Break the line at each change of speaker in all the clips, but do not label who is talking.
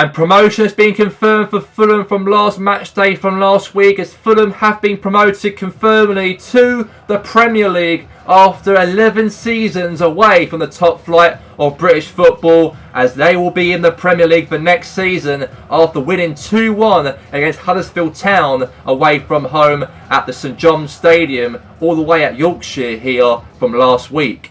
And promotion has been confirmed for Fulham from last match day from last week, as Fulham have been promoted confirmedly to the Premier League after 11 seasons away from the top flight of British football, as they will be in the Premier League for next season after winning 2-1 against Huddersfield Town away from home at the St John's Stadium, all the way at Yorkshire here from last week.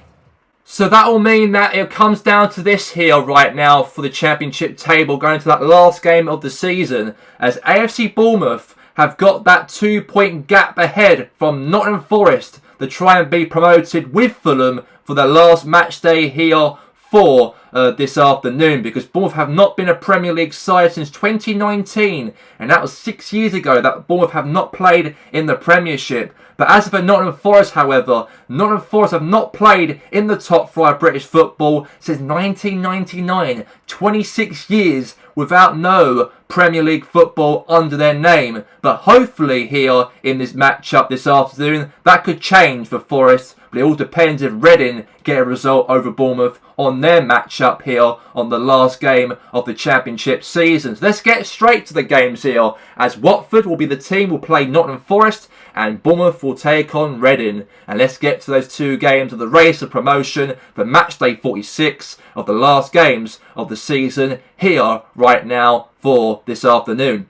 So that will mean that it comes down to this here right now for the Championship table, going to that last game of the season, as AFC Bournemouth have got that 2-point gap ahead from Nottingham Forest to try and be promoted with Fulham for their last match day here for this afternoon, because Bournemouth have not been a Premier League side since 2019, and that was 6 years ago that Bournemouth have not played in the Premiership. But as for Nottingham Forest, however, Nottingham Forest have not played in the top flight of British football since 1999, 26 years without no Premier League football under their name. But hopefully here in this matchup this afternoon, that could change for Forest. But it all depends if Reading get a result over Bournemouth on their matchup here on the last game of the Championship season. So let's get straight to the games here, as Watford will be the team who will play Nottingham Forest and Bournemouth will take on Reading. And let's get to those two games of the race of promotion for match day 46 of the last games of the season here right now for this afternoon.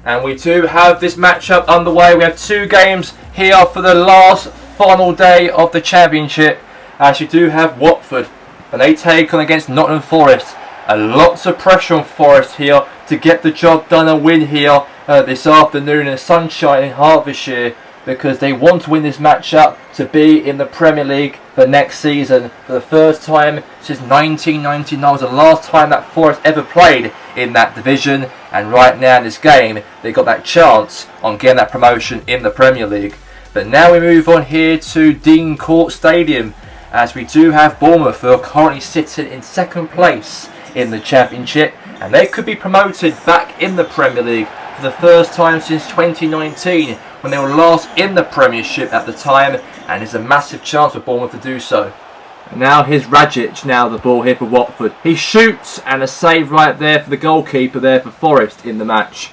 And we do have this matchup underway. We have two games here for the last final day of the Championship, as you do have Watford and they take on against Nottingham Forest. Lots of pressure on Forest here to get the job done and win here this afternoon in sunshine in Hertfordshire, because they want to win this matchup to be in the Premier League for next season. For the first time since 1999 was the last time that Forest ever played in that division, and right now in this game they got that chance on getting that promotion in the Premier League. But now we move on here to Dean Court Stadium, as we do have Bournemouth, who are currently sitting in second place in the Championship, and they could be promoted back in the Premier League for the first time since 2019, when they were last in the Premiership at the time, and it's a massive chance for Bournemouth to do so. And now here's Rajic, now the ball here for Watford. He shoots, and a save right there for the goalkeeper there for Forest in the match.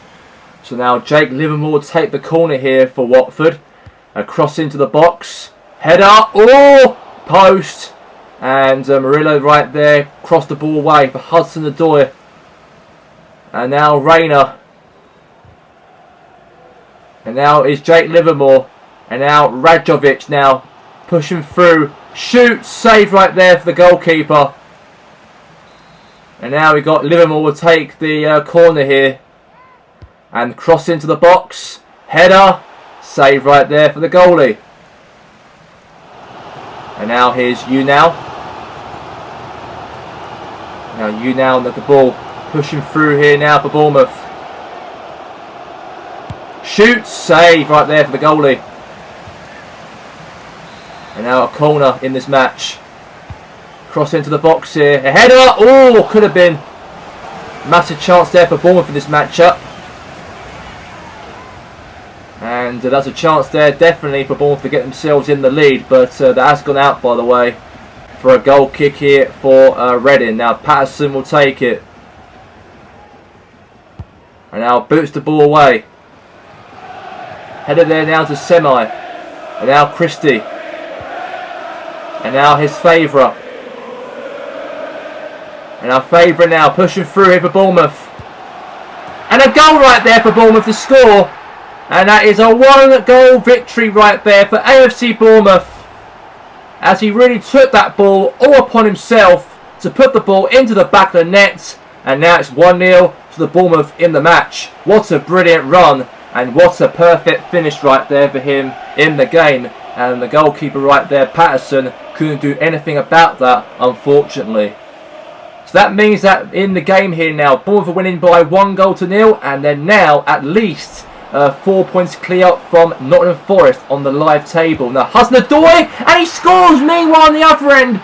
So now Jake Livermore will take the corner here for Watford. A cross into the box. Header. Oh! Post. And Murillo right there. Crossed the ball away for Hudson-Odoi. And now Rayner. And now is Jake Livermore. And now Rajovic now pushing through. Shoots. Save right there for the goalkeeper. And now we got Livermore will take the corner here. And cross into the box. Header. Save right there for the goalie. And now here's Unal. Now Unal at the ball. Pushing through here now for Bournemouth. Shoots. Save right there for the goalie. And now a corner in this match. Cross into the box here. A header. Oh, could have been. Massive chance there for Bournemouth in this matchup. And that's a chance there definitely for Bournemouth to get themselves in the lead. But that has gone out, by the way, for a goal kick here for Reading. Now Patterson will take it. And now boots the ball away. Headed there now to Semi. And now Christie. And now his favourite. And our favourite now pushing through here for Bournemouth. And a goal right there for Bournemouth to score. And that is a 1-goal victory right there for AFC Bournemouth, as he really took that ball all upon himself to put the ball into the back of the net. And now it's 1-0 to the Bournemouth in the match. What a brilliant run, and what a perfect finish right there for him in the game. And the goalkeeper right there, Patterson, couldn't do anything about that, unfortunately. So that means that in the game here now, Bournemouth are winning by 1-0, and they're now at least 4 points clear from Nottingham Forest on the live table. Now Hudson-Odoi, and he scores meanwhile on the other end.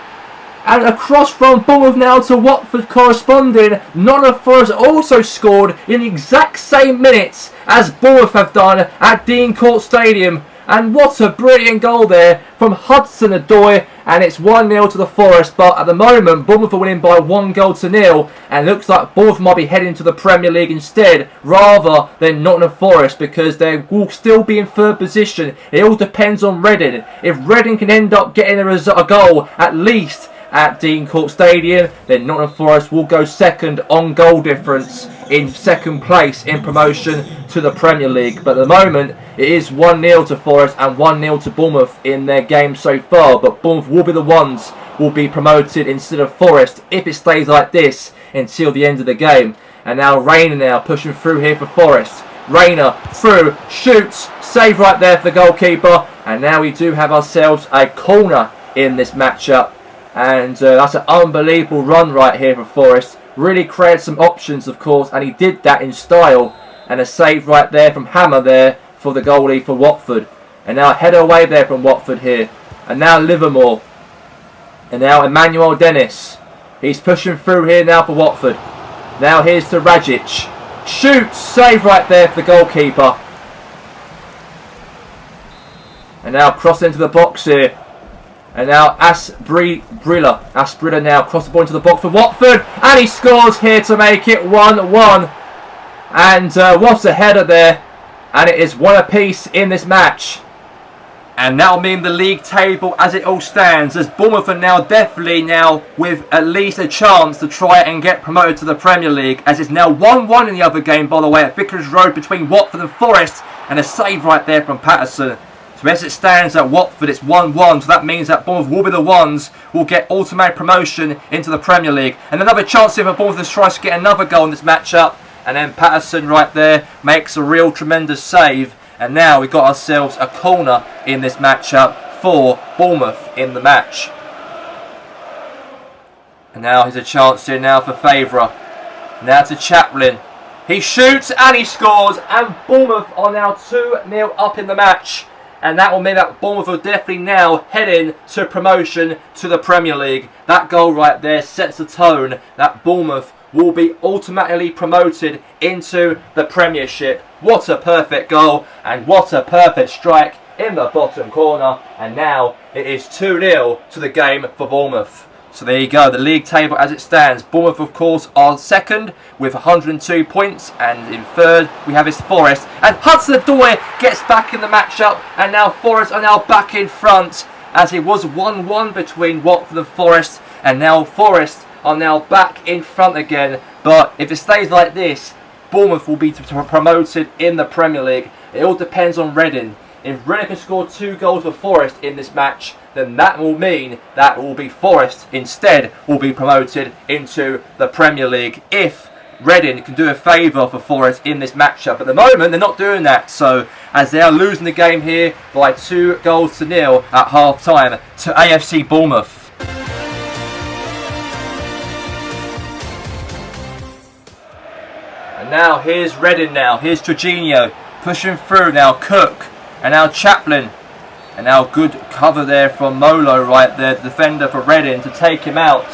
And across from Bournemouth now to Watford corresponding. Nottingham Forest also scored in the exact same minutes as Bournemouth have done at Dean Court Stadium. And what a brilliant goal there from Hudson-Odoi. and it's 1-0 to the Forest. But at the moment, Bournemouth are winning by 1-0, and it looks like Bournemouth might be heading to the Premier League instead, rather than Nottingham Forest, because they will still be in third position. It all depends on Reading. If Reading can end up getting a goal, at least at Dean Court Stadium, then Nottingham Forest will go second on goal difference, in second place in promotion to the Premier League. But at the moment, it is 1-0 to Forest and 1-0 to Bournemouth in their game so far. But Bournemouth will be the ones will be promoted instead of Forest if it stays like this until the end of the game. And now Rayner now pushing through here for Forest. Rayner through, shoots, save right there for the goalkeeper. And now we do have ourselves a corner in this matchup. And that's an unbelievable run right here for Forest. Really created some options, of course, and he did that in style. And a save right there from Hammer there for the goalie for Watford. And now a header away there from Watford here. And now Livermore. And now Emmanuel Dennis. He's pushing through here now for Watford. Now here's to Rajic. Shoots, save right there for the goalkeeper. And now cross into the box here. And now Asprilla now cross the ball into the box for Watford. And he scores here to make it 1-1. And what a header there. And it is one apiece in this match. And that'll mean the league table as it all stands, as Bournemouth are now definitely now with at least a chance to try and get promoted to the Premier League, as it's now 1-1 in the other game, by the way, at Vicarage Road between Watford and Forest. And a save right there from Patterson. So as it stands at Watford, it's 1-1. So that means that Bournemouth will be the ones who will get automatic promotion into the Premier League. And another chance here for Bournemouth to try to get another goal in this matchup. And then Patterson right there makes a real tremendous save. And now we've got ourselves a corner in this matchup for Bournemouth in the match. And now here's a chance here now for Favour. Now to Chaplin. He shoots and he scores. And Bournemouth are now 2-0 up in the match. And that will mean that Bournemouth are definitely now heading to promotion to the Premier League. That goal right there sets the tone that Bournemouth will be automatically promoted into the Premiership. What a perfect goal and what a perfect strike in the bottom corner. And now it is 2-0 to the game for Bournemouth. So there you go, the league table as it stands. Bournemouth, of course, are second with 102 points. And in third, we have his Forest. And Hudson-Odoi gets back in the matchup. And now Forest are now back in front, as it was 1-1 between Watford and Forest. And now Forest are now back in front again. But if it stays like this, Bournemouth will be promoted in the Premier League. It all depends on Reading. If Reading can score 2 goals for Forest in this match, then that will mean that will be Forest instead will be promoted into the Premier League. If Reading can do a favour for Forest in this matchup. At the moment, they're not doing that. So, as they are losing the game here by 2-0 at half-time to AFC Bournemouth. And now, here's Reading now. Here's Jorginho pushing through now. Cook. And now Chaplin. And now good cover there from Molo right there, the defender for Reading, to take him out.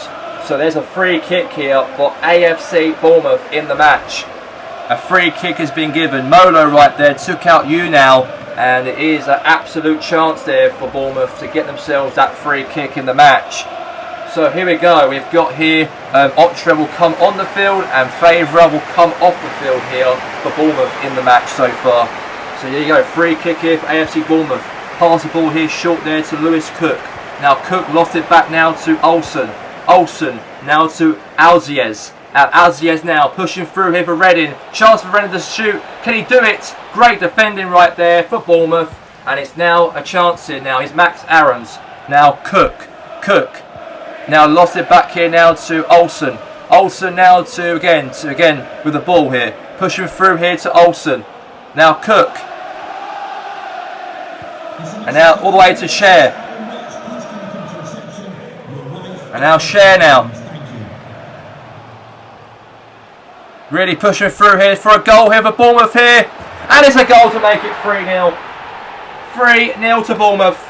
So there's a free kick here for AFC Bournemouth in the match. A free kick has been given. Molo right there took out Unal. And it is an absolute chance there for Bournemouth to get themselves that free kick in the match. So here we go. We've got here Otra will come on the field and Favour will come off the field here for Bournemouth in the match so far. So there you go, free kick here for AFC Bournemouth. Pass the ball here short there to Lewis Cook. Now Cook lost it back now to Olsen. Olsen now to Alziez. And Alziez now pushing through here for Reading. Chance for Reading to shoot. Can he do it? Great defending right there for Bournemouth. And it's now a chance here now. He's Max Aarons. Now Cook. Cook. Now lost it back here now to Olsen. Olsen now to again with the ball here. Pushing through here to Olsen. Now Cook. And now all the way to Cher. And now Cher now. Really pushing through here for a goal here for Bournemouth here. And it's a goal to make it 3-0. 3-0 to Bournemouth.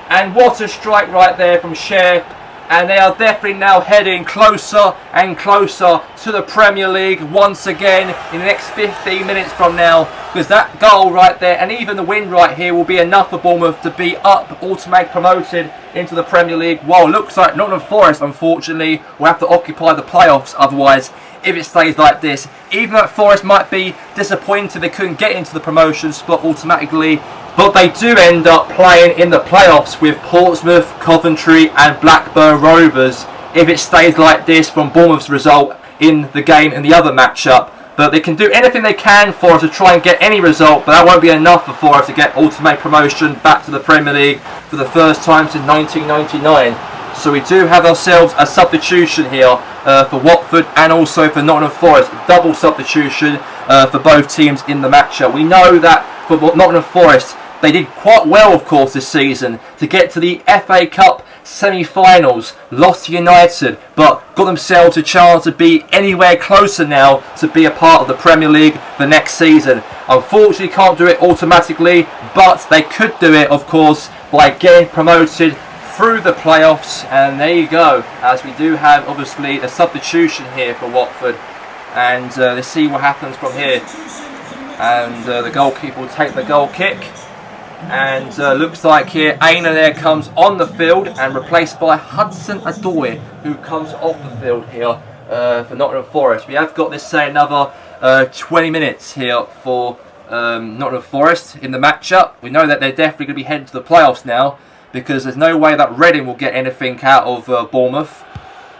And what a strike right there from Cher. and they are definitely now heading closer and closer to the Premier League once again in the next 15 minutes from now, because that goal right there and even the win right here will be enough for Bournemouth to be up, automatically promoted into the Premier League. Well, it looks like Nottingham Forest, unfortunately, will have to occupy the playoffs otherwise if it stays like this. Even though Forest might be disappointed they couldn't get into the promotion spot automatically, but they do end up playing in the playoffs with Portsmouth, Coventry and Blackburn Rovers if it stays like this from Bournemouth's result in the game in the other matchup. But they can do anything they can for us to try and get any result, but that won't be enough for us to get ultimate promotion back to the Premier League for the first time since 1999. So we do have ourselves a substitution here for Watford and also for Nottingham Forest. Double substitution for both teams in the matchup. We know that for Nottingham Forest, they did quite well, of course, this season to get to the FA Cup semi-finals, lost to United, but got themselves a chance to be anywhere closer now to be a part of the Premier League for next season. Unfortunately, can't do it automatically, but they could do it, of course, by getting promoted through the playoffs. And there you go, as we do have obviously a substitution here for Watford, and let's see what happens from here. And the goalkeeper will take the goal kick. And looks like here Aina there comes on the field and replaced by Hudson-Odoi, who comes off the field here for Nottingham Forest. We have got this, say, another 20 minutes here for Nottingham Forest in the matchup. We know that they're definitely going to be heading to the playoffs now, because there's no way that Reading will get anything out of Bournemouth.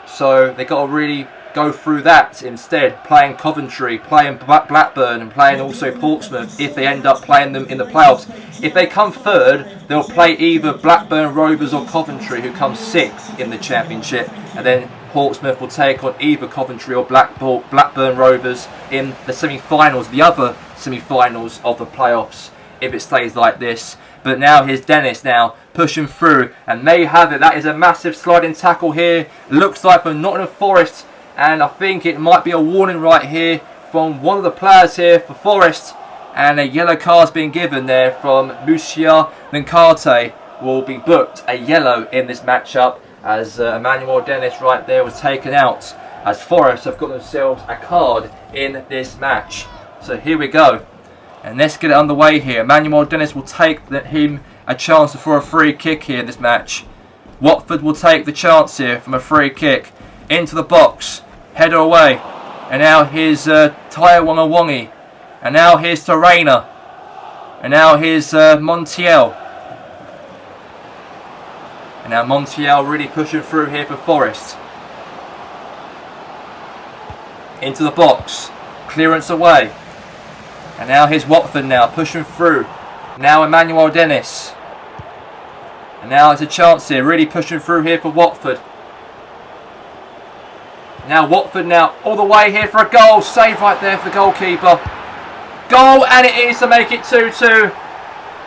So they've got to really go through that instead, playing Coventry, playing Blackburn and playing also Portsmouth if they end up playing them in the playoffs. If they come third, they'll play either Blackburn Rovers or Coventry, who come sixth in the Championship, and then Portsmouth will take on either Coventry or Blackburn Rovers in the semi-finals, the other semi-finals of the playoffs, if it stays like this. But now here's Dennis now pushing through, and there you have it. That is a massive sliding tackle here. Looks like for Nottingham Forest, and I think it might be a warning right here from one of the players here for Forest, and a yellow card's been given there from Musia Ninkate. Will be booked a yellow in this matchup, as Emmanuel Dennis right there was taken out, as Forest have got themselves a card in this match. So here we go, and let's get it underway here. Emmanuel Dennis will take him a chance for a free kick here in this match. Watford will take the chance here from a free kick into the box, header away, and now here's Taiwangi, and now here's Torreira, and now here's Montiel, and now Montiel really pushing through here for Forest, into the box, clearance away, and now here's Watford now pushing through, now Emmanuel Dennis, and now there's a chance here, really pushing through here for Watford. Now Watford now all the way here for a goal. Save right there for the goalkeeper. Goal, and it is to make it 2-2.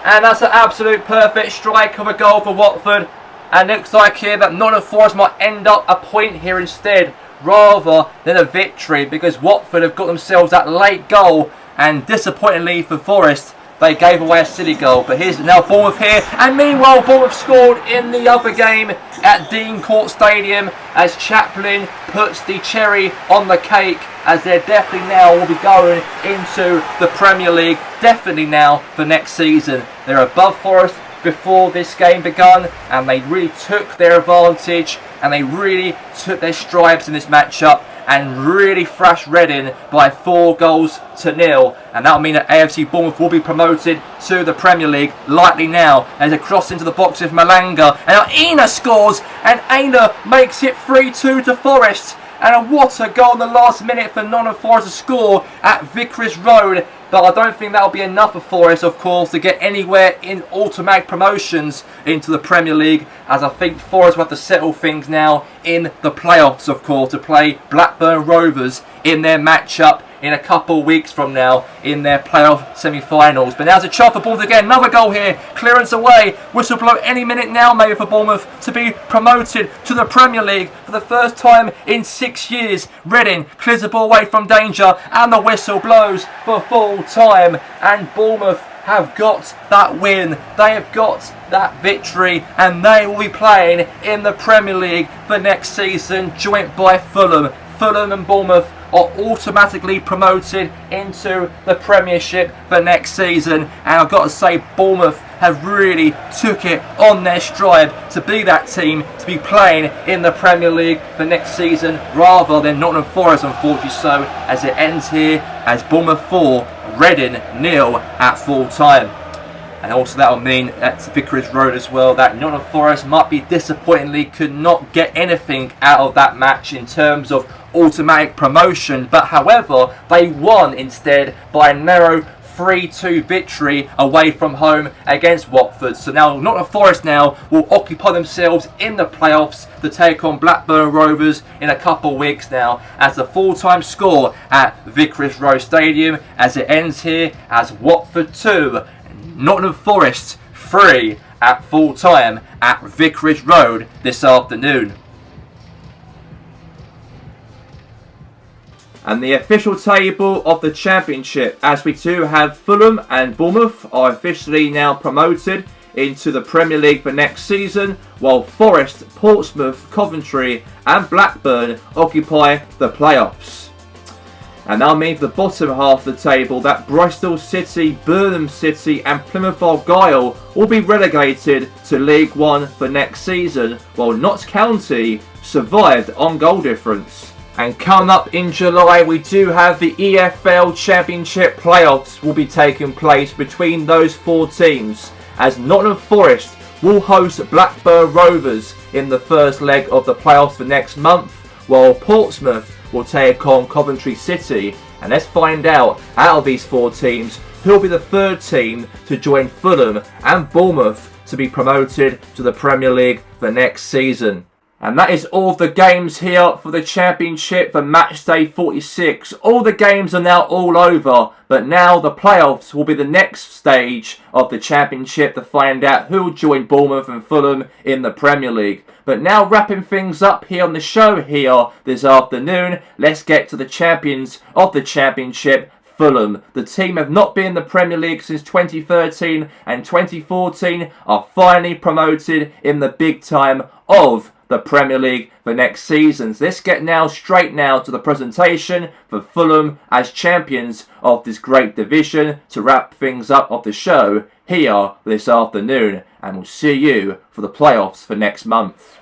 And that's an absolute perfect strike of a goal for Watford. And looks like here that Nottingham Forest might end up a point here instead, rather than a victory, because Watford have got themselves that late goal, and disappointingly for Forest, they gave away a silly goal. But here's now Bournemouth here, and meanwhile Bournemouth scored in the other game at Dean Court Stadium, as Chaplin puts the cherry on the cake, as they're definitely now will be going into the Premier League, definitely now for next season. They're above Forest before this game begun, and they really took their advantage, and they really took their stripes in this matchup, and really thrashed Reading by 4-0, and that'll mean that AFC Bournemouth will be promoted to the Premier League likely now. As a cross into the box of Malanga, and now Aina scores, and Aina makes it 3-2 to Forest. And what a goal in the last minute for Nottingham Forest to score at Vicarage Road. But I don't think that'll be enough for Forest, of course, to get anywhere in automatic promotions into the Premier League, as I think Forest will have to settle things now in the playoffs, of course, to play Blackburn Rovers in their matchup in a couple of weeks from now in their playoff semi-finals. But now's a chance for Bournemouth again. Another goal here. Clearance away. Whistle blow any minute now, maybe, for Bournemouth to be promoted to the Premier League for the first time in 6 years. Reading clears the ball away from danger, and the whistle blows for full time. And Bournemouth have got that win, they have got that victory, and they will be playing in the Premier League for next season, joined by Fulham. Fulham and Bournemouth are automatically promoted into the Premiership for next season, and I've got to say Bournemouth have really took it on their stride to be that team to be playing in the Premier League for next season rather than Nottingham Forest, unfortunately so, as it ends here as Bournemouth 4, Reading 0 at full time. And also that will mean at Vicarage Road as well that Nottingham Forest might be disappointingly could not get anything out of that match in terms of automatic promotion, but however they won instead by a narrow 3-2 victory away from home against Watford. So now Nottingham Forest now will occupy themselves in the playoffs to take on Blackburn Rovers in a couple of weeks now, as the full-time score at Vicarage Road Stadium as it ends here as Watford 2, Nottingham Forest 3 at full time at Vicarage Road this afternoon. And the official table of the Championship, as we do have Fulham and Bournemouth are officially now promoted into the Premier League for next season, while Forest, Portsmouth, Coventry and Blackburn occupy the playoffs. And that'll mean for the bottom half of the table that Bristol City, Burnham City and Plymouth Argyle will be relegated to League One for next season, while Notts County survived on goal difference. And coming up in July, we do have the EFL Championship playoffs will be taking place between those four teams, as Nottingham Forest will host Blackburn Rovers in the first leg of the playoffs for next month, while Portsmouth will take on Coventry City. And let's find out of these four teams who will be the third team to join Fulham and Bournemouth to be promoted to the Premier League for next season. And that is all of the games here for the Championship for match day 46. All the games are now all over, but now the playoffs will be the next stage of the Championship to find out who will join Bournemouth and Fulham in the Premier League. But now wrapping things up here on the show here this afternoon, let's get to the champions of the Championship, Fulham. The team have not been in the Premier League since 2013 and 2014 are finally promoted in the big time of the Premier League for next season. So let's get now straight now to the presentation for Fulham as champions of this great division to wrap things up of the show here this afternoon, and we'll see you for the playoffs for next month.